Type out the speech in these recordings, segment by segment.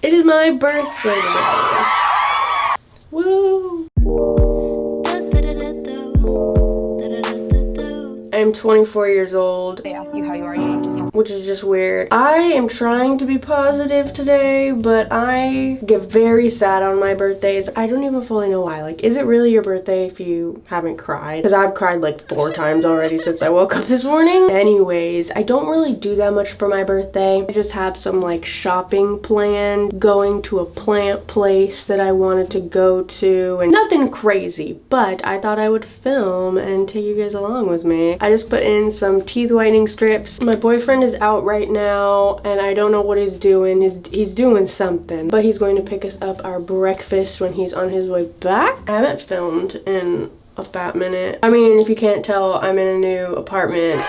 It is my birthday today. Woo! I'm 24 years old. They ask you how you are, you just have, which is just weird. I am trying to be positive today, but I get very sad on my birthdays. I don't even fully know why. Like, is it really your birthday if you haven't cried? Because I've cried like 4 times already since I woke up this morning. Anyways, I don't really do that much for my birthday. I just have some like shopping planned, going to a plant place that I wanted to go to, and nothing crazy, but I thought I would film and take you guys along with me. I just put in some teeth whitening strips. My boyfriend is out right now and I don't know what he's doing. He's doing something, but he's going to pick us up our breakfast when he's on his way back. I haven't filmed in a fat minute. I mean, if you can't tell, I'm in a new apartment.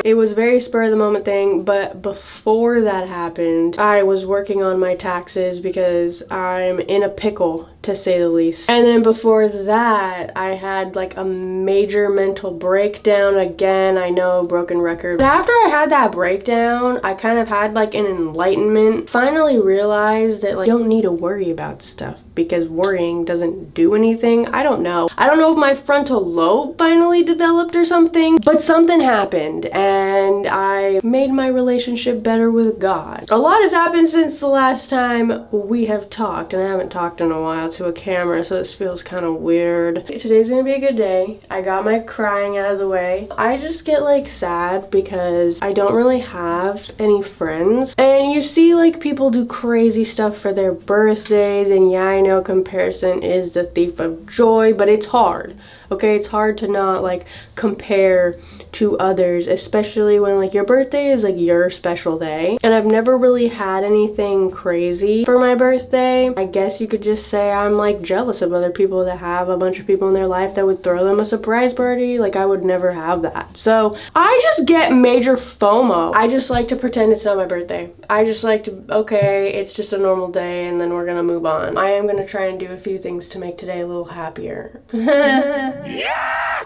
It was a very spur of the moment thing, but before that happened, I was working on my taxes because I'm in a pickle, to say the least. And then before that, I had like a major mental breakdown again. I know, broken record. But after I had that breakdown, I kind of had like an enlightenment. Finally realized that like you don't need to worry about stuff because worrying doesn't do anything. I don't know. I don't know if my frontal lobe finally developed or something, but something happened and I made my relationship better with God. A lot has happened since the last time we have talked, and I haven't talked in a while to a camera, so this feels kind of weird. Today's gonna be a good day. I got my crying out of the way. I just get like sad because I don't really have any friends, and you see like people do crazy stuff for their birthdays, and yeah, I know comparison is the thief of joy, but it's hard. Okay, it's hard to not like compare to others, especially when like your birthday is like your special day. And I've never really had anything crazy for my birthday. I guess you could just say I'm like jealous of other people that have a bunch of people in their life that would throw them a surprise party. Like I would never have that. So I just get major FOMO. I just like to pretend it's not my birthday. I just like to, okay, it's just a normal day and then we're gonna move on. I am gonna try and do a few things to make today a little happier. Yeah!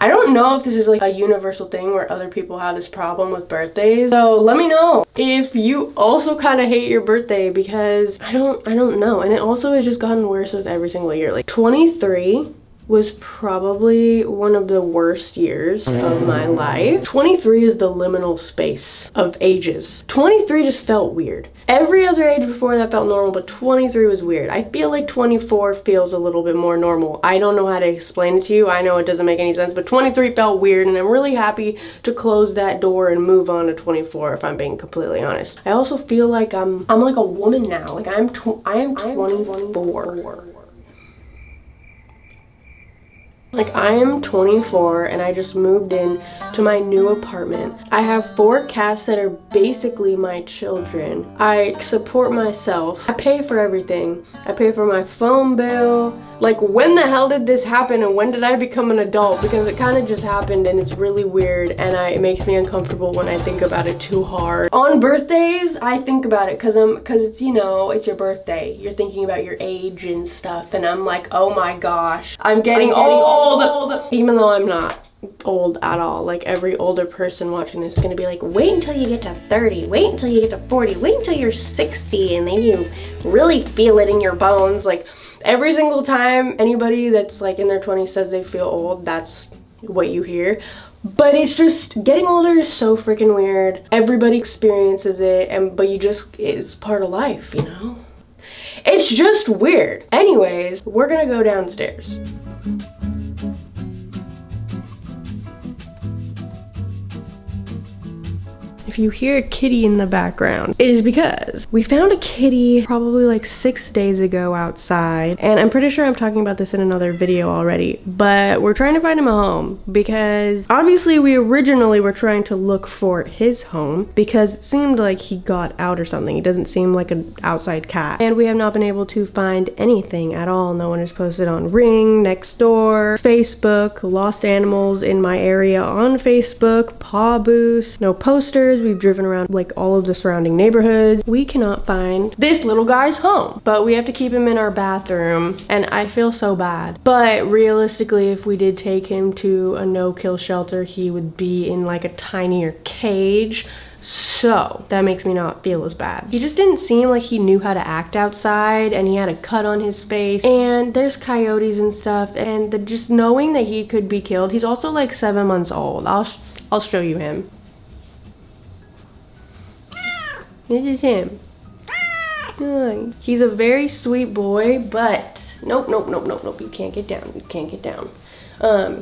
I don't know if this is like a universal thing where other people have this problem with birthdays. So let me know if you also kind of hate your birthday, because I don't know. And it also has just gotten worse with every single year. Like 23 was probably one of the worst years of my life. 23 is the liminal space of ages. 23 just felt weird. Every other age before that felt normal, but 23 was weird. I feel like 24 feels a little bit more normal. I don't know how to explain it to you. I know it doesn't make any sense, but 23 felt weird, and I'm really happy to close that door and move on to 24, if I'm being completely honest. I also feel like I'm like a woman now. Like I am 24. Like I am 24 and I just moved in to my new apartment. I have 4 cats that are basically my children. I support myself. I pay for everything. I pay for my phone bill. Like when the hell did this happen and when did I become an adult? Because it kind of just happened and it's really weird, and it makes me uncomfortable when I think about it too hard. On birthdays, I think about it because it's, you know, it's your birthday. You're thinking about your age and stuff, and I'm like, oh my gosh, I'm getting old. Even though I'm not old at all. Like every older person watching this is gonna be like, wait until you get to 30, wait until you get to 40, wait until you're 60, and then you really feel it in your bones. Like every single time anybody that's like in their 20s says they feel old, that's what you hear. But it's just, getting older is so freaking weird. Everybody experiences it, but it's part of life, you know? It's just weird. Anyways, we're gonna go downstairs. If you hear a kitty in the background, it is because we found a kitty probably like 6 days ago outside, and I'm pretty sure I'm talking about this in another video already, but we're trying to find him a home because obviously we originally were trying to look for his home because it seemed like he got out or something. He doesn't seem like an outside cat, and we have not been able to find anything at all. No one has posted on Ring, Nextdoor, Facebook, Lost Animals in my area on Facebook, Paw Boost, no posters. We've driven around like all of the surrounding neighborhoods. We cannot find this little guy's home, but we have to keep him in our bathroom, and I feel so bad. But realistically, if we did take him to a no-kill shelter, he would be in like a tinier cage. So that makes me not feel as bad. He just didn't seem like he knew how to act outside, and he had a cut on his face, and there's coyotes and stuff, and just knowing that he could be killed. He's also like 7 months old. I'll show you him. This is him. Hi. He's a very sweet boy, but nope, you can't get down. You can't get down.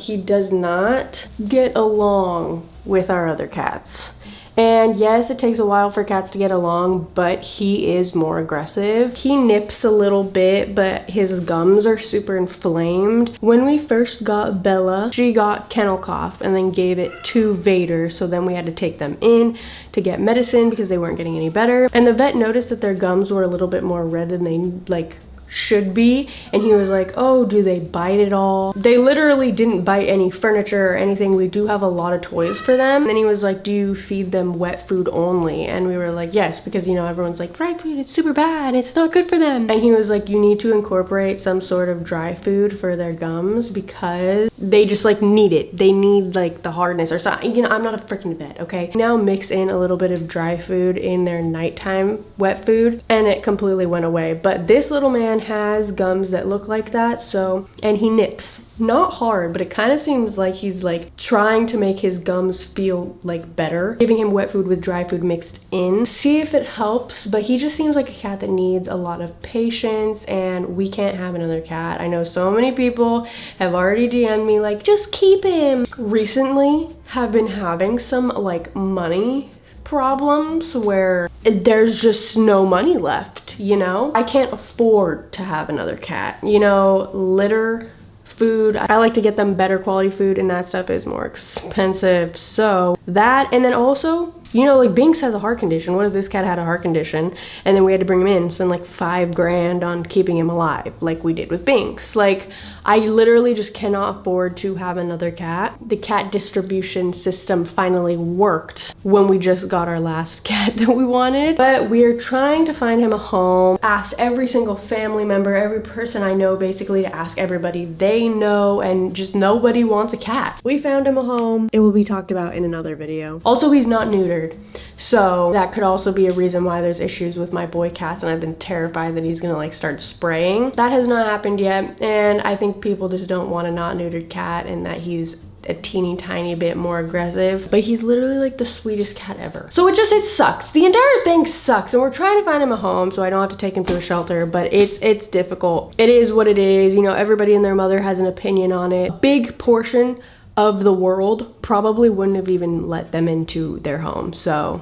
He does not get along with our other cats. And yes, it takes a while for cats to get along, but he is more aggressive. He nips a little bit, but his gums are super inflamed. When we first got Bella, she got kennel cough and then gave it to Vader. So then we had to take them in to get medicine because they weren't getting any better. And the vet noticed that their gums were a little bit more red than they like should be, and he was like, oh, do they bite at all? They literally didn't bite any furniture or anything. We do have a lot of toys for them. And then he was like, do you feed them wet food only? And we were like, yes, because you know everyone's like, dry food, it's super bad, it's not good for them. And he was like, you need to incorporate some sort of dry food for their gums because they just like need it. They need like the hardness or something. You know, I'm not a freaking vet, okay? Now mix in a little bit of dry food in their nighttime wet food, and it completely went away. But this little man has gums that look like that, so, and he nips. Not hard, but it kind of seems like he's like trying to make his gums feel like better. Giving him wet food with dry food mixed in. See if it helps, but he just seems like a cat that needs a lot of patience, and we can't have another cat. I know so many people have already DM'd me like, just keep him. Recently have been having some like money problems where there's just no money left, you know? I can't afford to have another cat. You know, litter, food, I like to get them better quality food, and that stuff is more expensive. So that, and then also, you know, like Binks has a heart condition. What if this cat had a heart condition and then we had to bring him in and spend like $5 grand on keeping him alive like we did with Binks? Like, I literally just cannot afford to have another cat. The cat distribution system finally worked when we just got our last cat that we wanted, but we're trying to find him a home. Asked every single family member, every person I know basically, to ask everybody they know, and just nobody wants a cat. We found him a home. It will be talked about in another video. Also, he's not neutered, so that could also be a reason why there's issues with my boy cats, and I've been terrified that he's gonna like start spraying. That has not happened yet, and I think people just don't want a not neutered cat, and that he's a teeny tiny bit more aggressive, but he's literally like the sweetest cat ever. So it sucks. The entire thing sucks, and we're trying to find him a home so I don't have to take him to a shelter, but it's difficult. It is what it is. You know, everybody and their mother has an opinion on it. A big portion of the world probably wouldn't have even let them into their home, so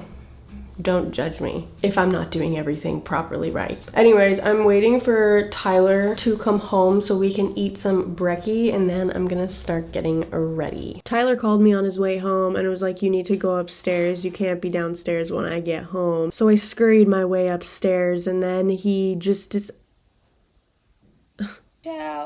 don't judge me if I'm not doing everything properly right. Anyways, I'm waiting for Tyler to come home so we can eat some brekkie, and then I'm gonna start getting ready. Tyler called me on his way home and was like, you need to go upstairs. You can't be downstairs when I get home. So I scurried my way upstairs, and then he just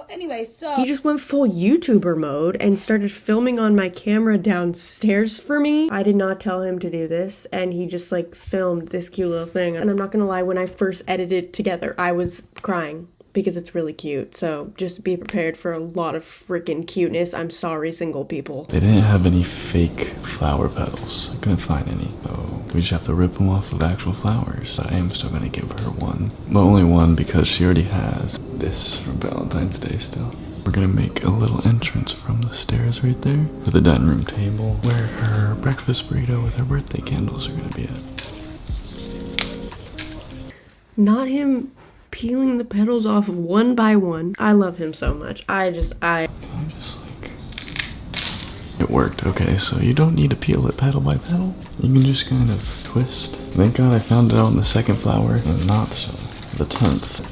Anyway, so he just went full YouTuber mode and started filming on my camera downstairs for me. I did not tell him to do this, and he just like filmed this cute little thing. And I'm not gonna lie, when I first edited it together, I was crying because it's really cute. So just be prepared for a lot of freaking cuteness. I'm sorry, single people. They didn't have any fake flower petals. I couldn't find any. So we just have to rip them off of actual flowers. But I am still gonna give her one. But only one because she already has this from Valentine's Day still. We're gonna make a little entrance from the stairs right there to the dining room table where her breakfast burrito with her birthday candles are gonna be at. Not him peeling the petals off one by one. I love him so much. It worked. Okay, so you don't need to peel it petal by petal. You can just kind of twist. Thank God I found it on the second flower and not the 10th.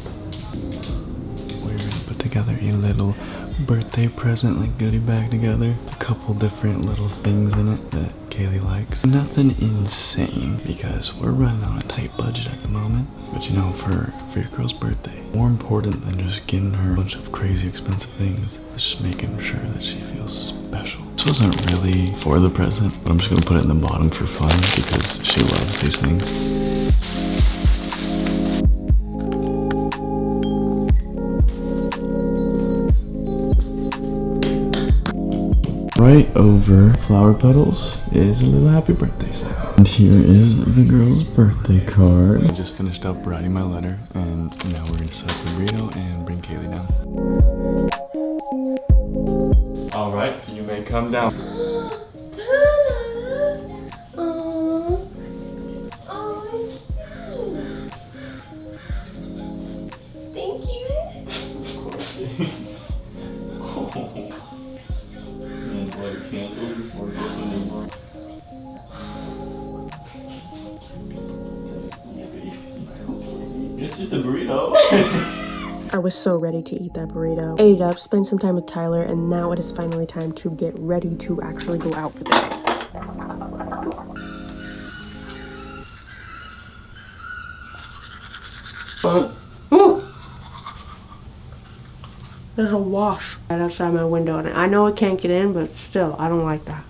We're gonna put together a little birthday present, like goodie bag together. A couple different little things in it that Kaylee likes. Nothing insane because we're running on a tight budget at the moment. But you know, for your girl's birthday, more important than just getting her a bunch of crazy expensive things is just making sure that she feels special. This wasn't really for the present, but I'm just gonna put it in the bottom for fun because she loves these things. Right over flower petals is a little happy birthday sign. And here is the girl's birthday card. I just finished up writing my letter, and now we're gonna set up the burrito and bring Kaylee down. All right, you may come down. Thank you. It's just a burrito. I was so ready to eat that burrito. Ate it up, spent some time with Tyler, and now it is finally time to get ready to actually go out for the day. Ooh. There's a wash right outside my window, and I know it can't get in, but still, I don't like that.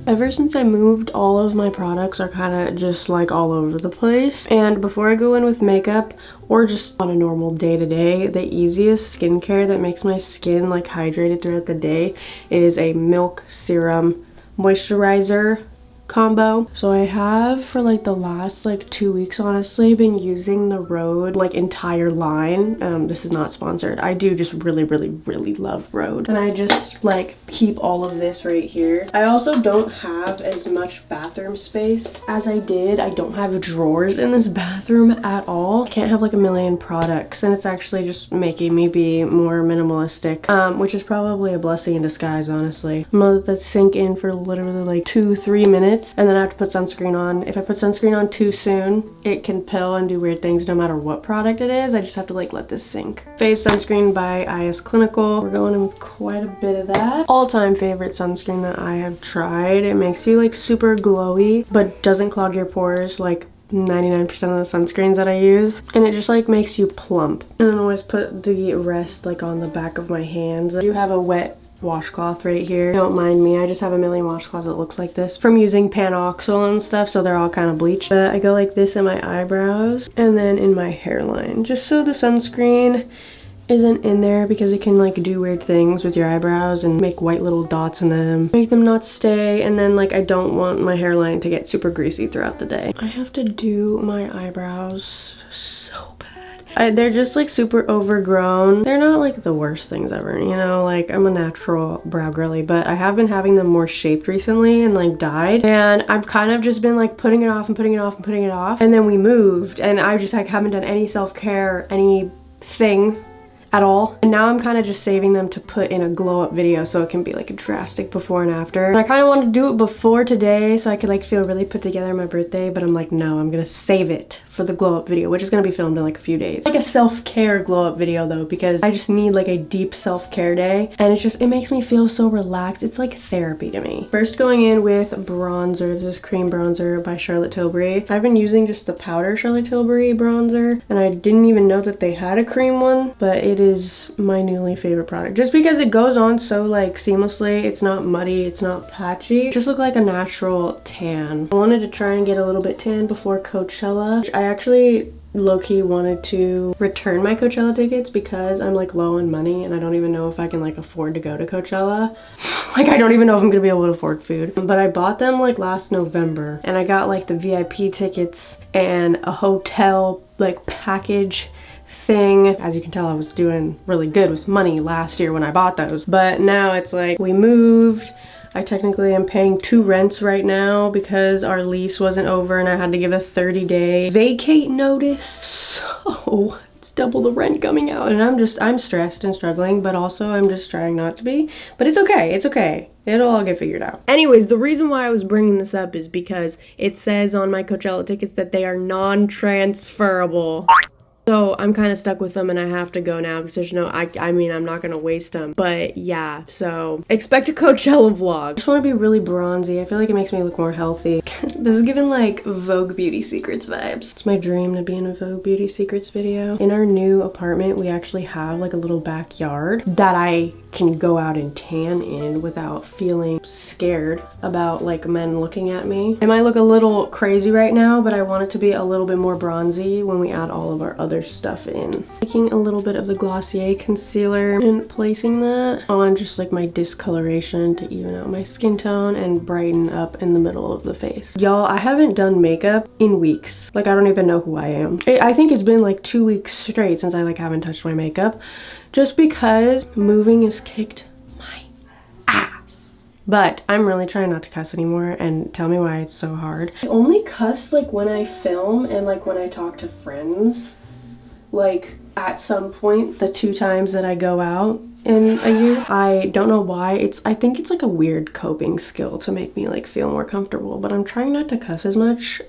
Ever since I moved, all of my products are kind of just like all over the place. And before I go in with makeup or just on a normal day-to-day, the easiest skincare that makes my skin like hydrated throughout the day is a milk serum moisturizer combo. So I have for like the last like 2 weeks honestly been using the Rhode like entire line. This is not sponsored. I do just really love Rhode, and I just like keep all of this right here. I also don't have as much bathroom space as I did. I don't have drawers in this bathroom at all. I can't have like a million products, and it's actually just making me be more minimalistic, which is probably a blessing in disguise, honestly. I'm gonna let that sink in for literally like 2-3 minutes, and then I have to put sunscreen on. If I put sunscreen on too soon, it can pill and do weird things no matter what product it is. I just have to like let this sink. Fave sunscreen by IS Clinical. We're going in with quite a bit of that. All-time favorite sunscreen that I have tried. It makes you like super glowy, but doesn't clog your pores like 99% of the sunscreens that I use, and it just like makes you plump. And then I always put the rest like on the back of my hands. I do have a wet washcloth right here. Don't mind me, I just have a million washcloths that looks like this from using Panoxyl and stuff, so they're all kind of bleached. But I go like this in my eyebrows and then in my hairline, just so the sunscreen isn't in there, because it can like do weird things with your eyebrows and make white little dots in them, make them not stay. And then like I don't want my hairline to get super greasy throughout the day. I have to do my eyebrows so bad. They're just like super overgrown. They're not like the worst things ever, you know, like I'm a natural brow girly, but I have been having them more shaped recently and like dyed, and I've kind of just been like putting it off and putting it off and putting it off. And then we moved, and I just like haven't done any self-care, anything at all. And now I'm kind of just saving them to put in a glow up video so it can be like a drastic before and after. And I kind of wanted to do it before today so I could like feel really put together on my birthday, but I'm like, no, I'm gonna save it for the glow up video, which is gonna be filmed in like a few days. Like a self-care glow up video though, because I just need like a deep self-care day, and it's just, it makes me feel so relaxed. It's like therapy to me. First, going in with bronzer. This is cream bronzer by Charlotte Tilbury. I've been using just the powder Charlotte Tilbury bronzer, and I didn't even know that they had a cream one, but it is my newly favorite product just because it goes on so like seamlessly. It's not muddy, it's not patchy. It just look like a natural tan. I wanted to try and get a little bit tan before Coachella. I actually low-key wanted to return my Coachella tickets because I'm like low on money and I don't even know if I can like afford to go to Coachella. Like I don't even know if I'm gonna be able to afford food. But I bought them like last November, and I got like the VIP tickets and a hotel like package thing. As you can tell, I was doing really good with money last year when I bought those, but now it's like we moved. I technically am paying 2 rents right now because our lease wasn't over and I had to give a 30-day vacate notice. So it's double the rent coming out, and I'm stressed and struggling, but also I'm just trying not to be. But it's okay, it's okay. It'll all get figured out. Anyways, the reason why I was bringing this up is because it says on my Coachella tickets that they are non-transferable. So I'm kind of stuck with them and I have to go now because there's no, I mean, I'm not going to waste them. But yeah, so expect a Coachella vlog. I just want to be really bronzy. I feel like it makes me look more healthy. This is giving like Vogue Beauty Secrets vibes. It's my dream to be in a Vogue Beauty Secrets video. In our new apartment, we actually have like a little backyard that I can go out and tan in without feeling scared about like men looking at me. It might look a little crazy right now, but I want it to be a little bit more bronzy when we add all of our other stuff in. Taking a little bit of the Glossier concealer and placing that on just like my discoloration to even out my skin tone and brighten up in the middle of the face. Y'all, I haven't done makeup in weeks. Like, I don't even know who I am. I think it's been like 2 weeks straight since I like haven't touched my makeup, just because moving has kicked my ass. But I'm really trying not to cuss anymore, and tell me why it's so hard. I only cuss like when I film and like when I talk to friends. Like at some point, the 2 times that I go out in a year. I don't know why. I think it's like a weird coping skill to make me like feel more comfortable, but I'm trying not to cuss as much.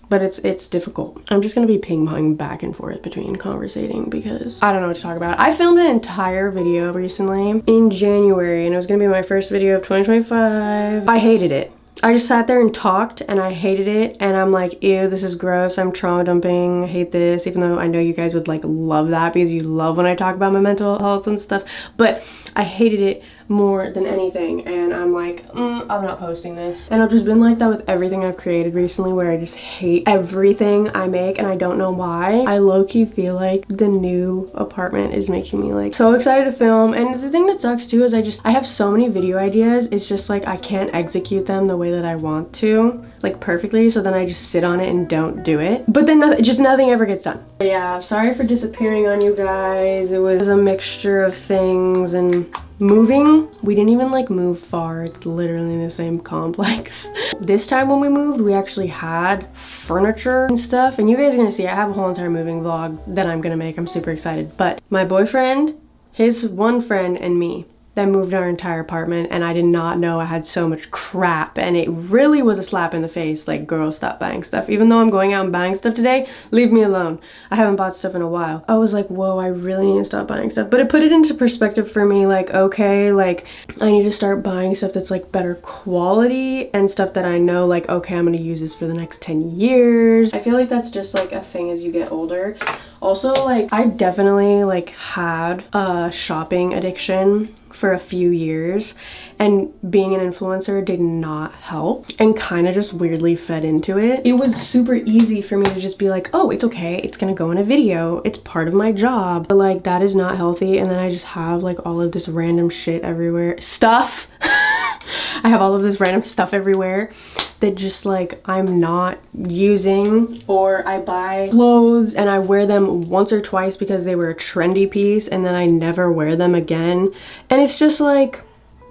But it's difficult. I'm just gonna be ping-ponging back and forth between conversating because I don't know what to talk about. I filmed an entire video recently in January, and it was gonna be my first video of 2025. I hated it. I just sat there and talked, and I hated it, and I'm like, ew, this is gross, I'm trauma dumping, I hate this, even though I know you guys would like love that because you love when I talk about my mental health and stuff, but I hated it more than anything, and I'm like, I'm not posting this. And I've just been like that with everything I've created recently, where I just hate everything I make, and I don't know why. I low-key feel like the new apartment is making me like so excited to film, and the thing that sucks too is I have so many video ideas, it's just like I can't execute them the way that I want to, like perfectly, so then I just sit on it and don't do it. But then nothing ever gets done. But yeah, sorry for disappearing on you guys. It was a mixture of things, and moving, we didn't even like move far. It's literally in the same complex. This time when we moved, we actually had furniture and stuff, and you guys are gonna see I have a whole entire moving vlog that I'm gonna make. I'm super excited. But my boyfriend, his one friend, and me that moved our entire apartment, and I did not know I had so much crap, and it really was a slap in the face. Like, girl, stop buying stuff. Even though I'm going out and buying stuff today, leave me alone. I haven't bought stuff in a while. I was like, whoa, I really need to stop buying stuff. But it put it into perspective for me, like, okay, like I need to start buying stuff that's like better quality and stuff that I know, like, okay, I'm gonna use this for the next 10 years. I feel like that's just like a thing as you get older. Also, like, I definitely like had a shopping addiction for a few years, and being an influencer did not help, and kind of just weirdly fed into it. It was super easy for me to just be like, oh, it's okay, it's gonna go in a video, it's part of my job, but like that is not healthy. And then I just have like all of this random shit everywhere, stuff. I have all of this random stuff everywhere that just like I'm not using, or I buy clothes and I wear them once or twice because they were a trendy piece, and then I never wear them again. And it's just like,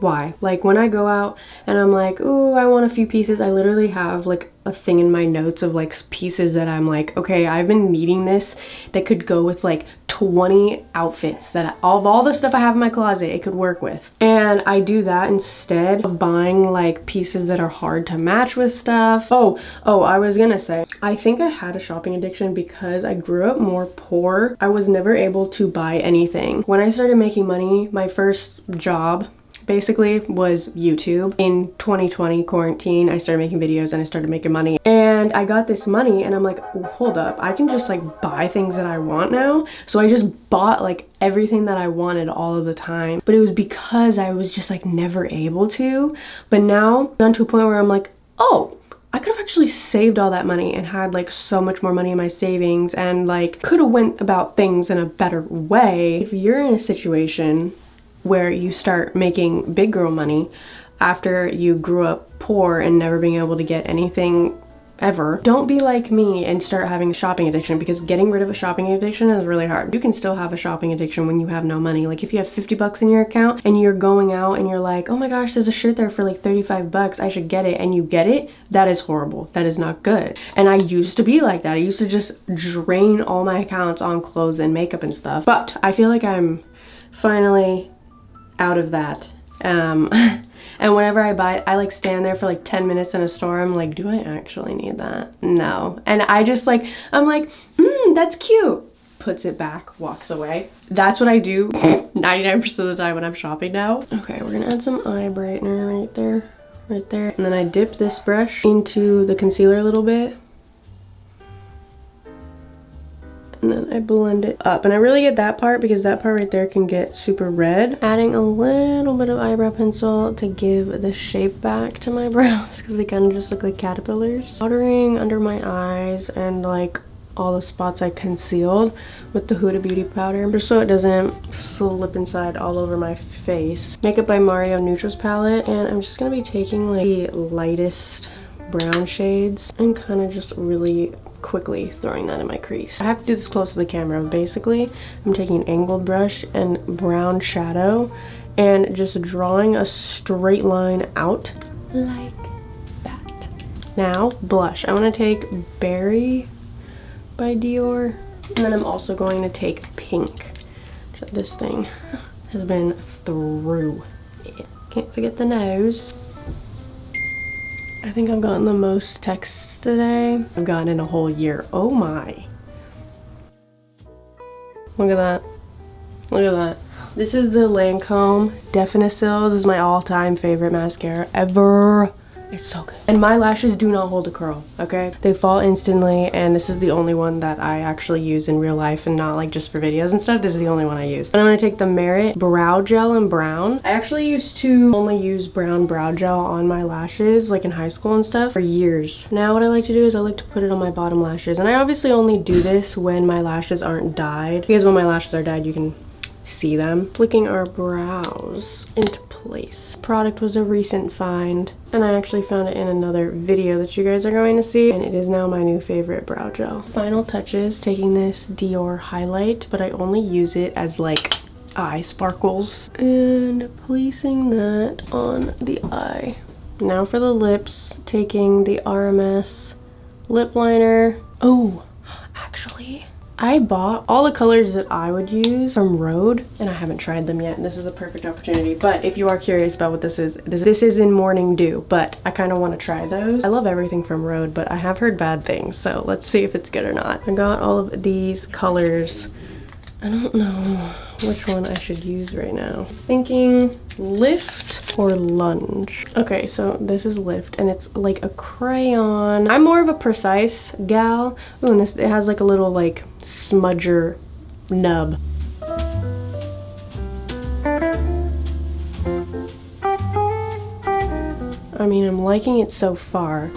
why? Like when I go out and I'm like, ooh, I want a few pieces, I literally have like a thing in my notes of like pieces that I'm like, okay, I've been needing this, that could go with like 20 outfits, that of all the stuff I have in my closet, it could work with. And I do that instead of buying like pieces that are hard to match with stuff. Oh, I was gonna say, I think I had a shopping addiction because I grew up more poor. I was never able to buy anything. When I started making money, my first job basically was YouTube. In 2020 quarantine, I started making videos and I started making money, and I got this money and I'm like, oh, hold up, I can just like buy things that I want now. So I just bought like everything that I wanted all of the time, but it was because I was just like never able to. But now I'm gone to a point where I'm like, oh, I could have actually saved all that money and had like so much more money in my savings, and like could have went about things in a better way. If you're in a situation where you start making big girl money after you grew up poor and never being able to get anything ever, don't be like me and start having a shopping addiction, because getting rid of a shopping addiction is really hard. You can still have a shopping addiction when you have no money. Like if you have 50 bucks in your account and you're going out and you're like, oh my gosh, there's a shirt there for like 35 bucks, I should get it, and you get it, that is horrible. That is not good. And I used to be like that. I used to just drain all my accounts on clothes and makeup and stuff. But I feel like I'm finally out of that. And whenever I buy it, I like stand there for like 10 minutes in a store. I'm like, do I actually need that? No. And I just like, I'm like, that's cute. Puts it back, walks away. That's what I do 99% of the time when I'm shopping now. Okay, we're gonna add some eye brightener right there. And then I dip this brush into the concealer a little bit. and then I blend it up. And I really get that part because that part right there can get super red. Adding a little bit of eyebrow pencil to give the shape back to my brows because they kind of just look like caterpillars. Powdering under my eyes and like all the spots I concealed with the Huda Beauty powder just so it doesn't slip inside all over my face. Makeup by Mario Neutrals palette, and I'm just gonna be taking like the lightest brown shades and kind of just really quickly throwing that in my crease. I have to do this close to the camera. Basically, I'm taking an angled brush and brown shadow and just drawing a straight line out like that. Now, blush. I want to take Berry by Dior, and then I'm also going to take Pink. This thing has been through it. Can't forget the nose. I think I've gotten the most texts today I've gotten in a whole year. Oh my. Look at that. Look at that. This is the Lancome Definisil. This is my all-time favorite mascara ever. It's so good. And my lashes do not hold a curl, okay? They fall instantly, and this is the only one that I actually use in real life and not like just for videos and stuff. This is the only one I use. And I'm gonna take the Merit Brow Gel in brown. I actually used to only use brown brow gel on my lashes, like in high school and stuff, for years. Now what I like to do is I like to put it on my bottom lashes. And I obviously only do this when my lashes aren't dyed, because when my lashes are dyed, you can see them. Flicking our brows into place. Product was a recent find, and I actually found it in another video that you guys are going to see, and it is now my new favorite brow gel. Final touches, taking this Dior highlight, but I only use it as like eye sparkles, and placing that on the eye. Now for the lips, taking the RMS lip liner. Oh, actually, I bought all the colors that I would use from Rhode, and I haven't tried them yet, and this is a perfect opportunity. But if you are curious about what this is in Morning Dew, but I kind of want to try those. I love everything from Rhode, but I have heard bad things, so let's see if it's good or not. I got all of these colors. I don't know which one I should use right now. Thinking Lift or Lunge. Okay, so this is Lift, and it's like a crayon. I'm more of a precise gal. Ooh, and it has like a little like smudger nub. I mean, I'm liking it so far.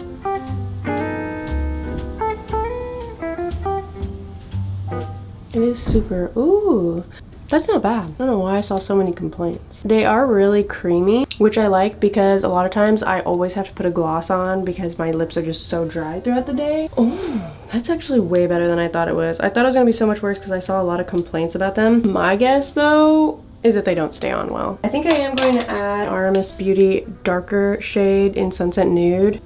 It is super, ooh, that's not bad. I don't know why I saw so many complaints. They are really creamy, which I like because a lot of times I always have to put a gloss on because my lips are just so dry throughout the day. Oh, that's actually way better than I thought it was. I thought it was gonna be so much worse because I saw a lot of complaints about them. My guess though is that they don't stay on well. I think I am going to add RMS Beauty darker shade in Sunset Nude.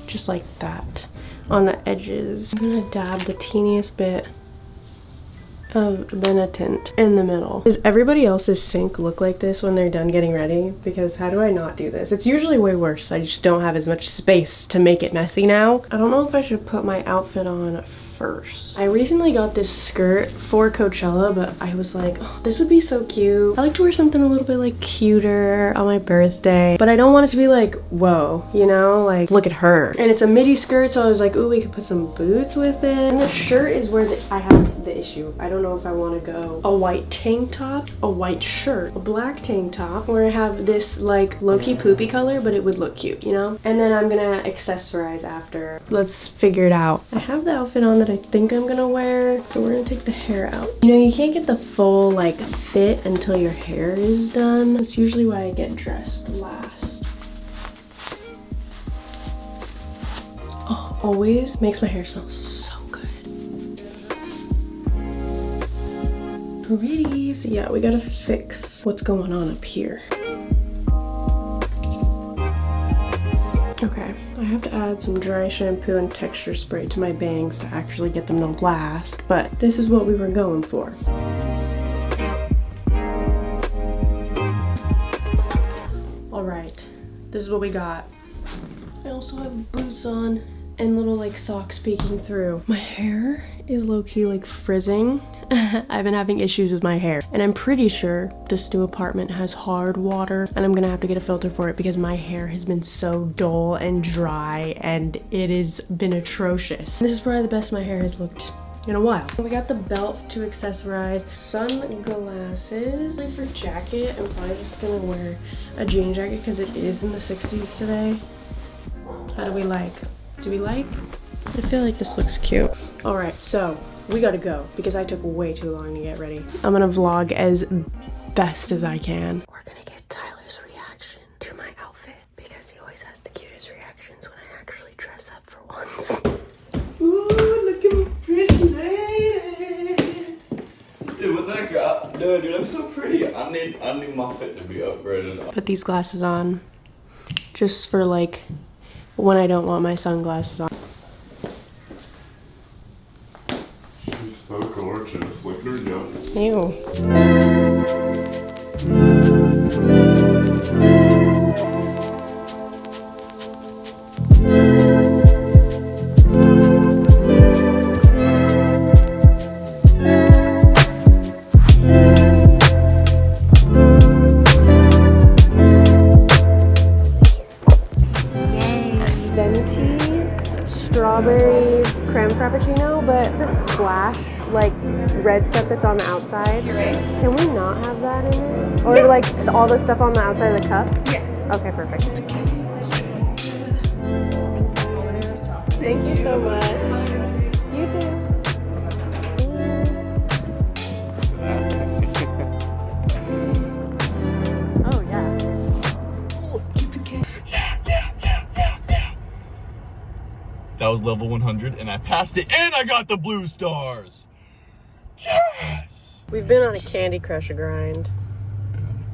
Just like that on the edges. I'm gonna dab the teeniest bit of Benetint in the middle. Does everybody else's sink look like this when they're done getting ready? Because how do I not do this? It's usually way worse. I just don't have as much space to make it messy now. I don't know if I should put my outfit on first. I recently got this skirt for Coachella, but I was like, oh, this would be so cute. I like to wear something a little bit like cuter on my birthday, but I don't want it to be like, whoa, you know, like look at her. And it's a midi skirt, so I was like, ooh, we could put some boots with it. And the shirt is where I have the issue. I don't know if I want to go a white tank top, a white shirt, a black tank top, where I have this like low-key poopy color, but it would look cute, you know? And then I'm gonna accessorize after. Let's figure it out. I have the outfit on that I think I'm gonna wear, so we're gonna take the hair out. You know, you can't get the full like fit until your hair is done. That's usually why I get dressed last. Oh, always makes my hair smell so good. Pretty. So yeah, we gotta fix what's going on up here. Okay, I have to add some dry shampoo and texture spray to my bangs to actually get them to last, but this is what we were going for. All right, this is what we got. I also have boots on and little like socks peeking through. My hair is low-key like frizzing. I've been having issues with my hair, and I'm pretty sure this new apartment has hard water, and I'm gonna have to get a filter for it because my hair has been so dull and dry, and it has been atrocious. This is probably the best my hair has looked in a while. We got the belt to accessorize, sunglasses. For jacket, I'm probably just gonna wear a jean jacket because it is in the 60s today. How do we like? Do we like? I feel like this looks cute. All right, so we gotta go because I took way too long to get ready. I'm gonna vlog as best as I can. We're gonna get Tyler's reaction to my outfit because he always has the cutest reactions when I actually dress up for once. Ooh, look at me, pretty lady. Dude, what that got? No, dude, I'm so pretty. I need my fit to be upgraded. Put these glasses on just for like when I don't want my sunglasses on. She's so gorgeous. Look at her nose. Ew. Strawberry creme frappuccino, but the splash, like red stuff that's on the outside. You're right. Can we not have that in it? Or like all the stuff on the outside of the cup? Yeah. Okay, perfect. Thank you so much. You too. Oh yeah. That was level 100 and I passed it and I got the blue stars. Yes! We've been on a Candy Crush grind.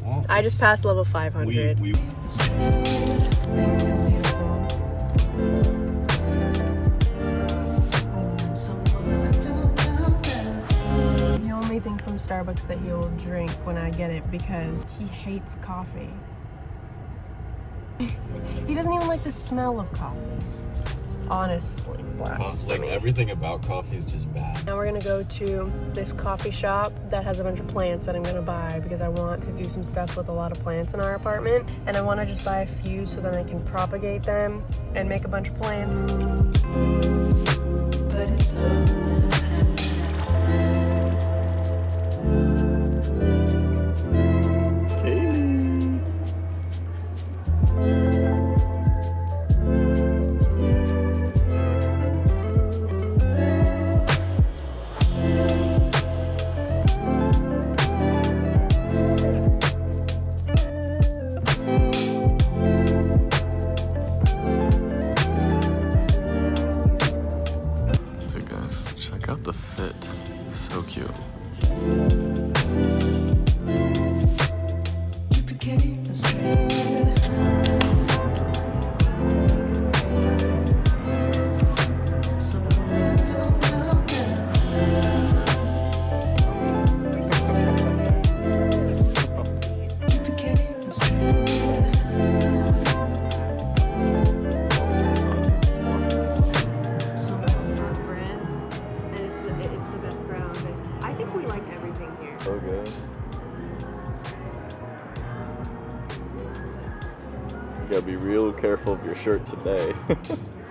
Well, I just passed level 500. The only thing from Starbucks that he will drink when I get it because he hates coffee. He doesn't even like the smell of coffee. It's honestly blasphemy. Like everything about coffee is just bad. Now we're gonna go to this coffee shop that has a bunch of plants that I'm gonna buy because I want to do some stuff with a lot of plants in our apartment, and I want to just buy a few so then I can propagate them and make a bunch of plants. But it's over now. Check out the fit. So cute. So good. You gotta be real careful of your shirt today.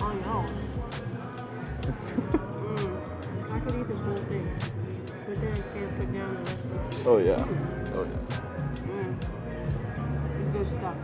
Oh no. I could eat this whole thing, but then I can't put down the rest of it. Oh yeah. Oh yeah. Good stuff.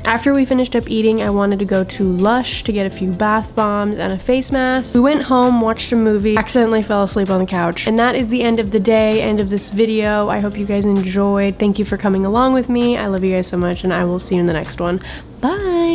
After we finished up eating, I wanted to go to Lush to get a few bath bombs and a face mask. We went home, watched a movie, accidentally fell asleep on the couch. And that is the end of the day, end of this video. I hope you guys enjoyed. Thank you for coming along with me. I love you guys so much, and I will see you in the next one. Bye!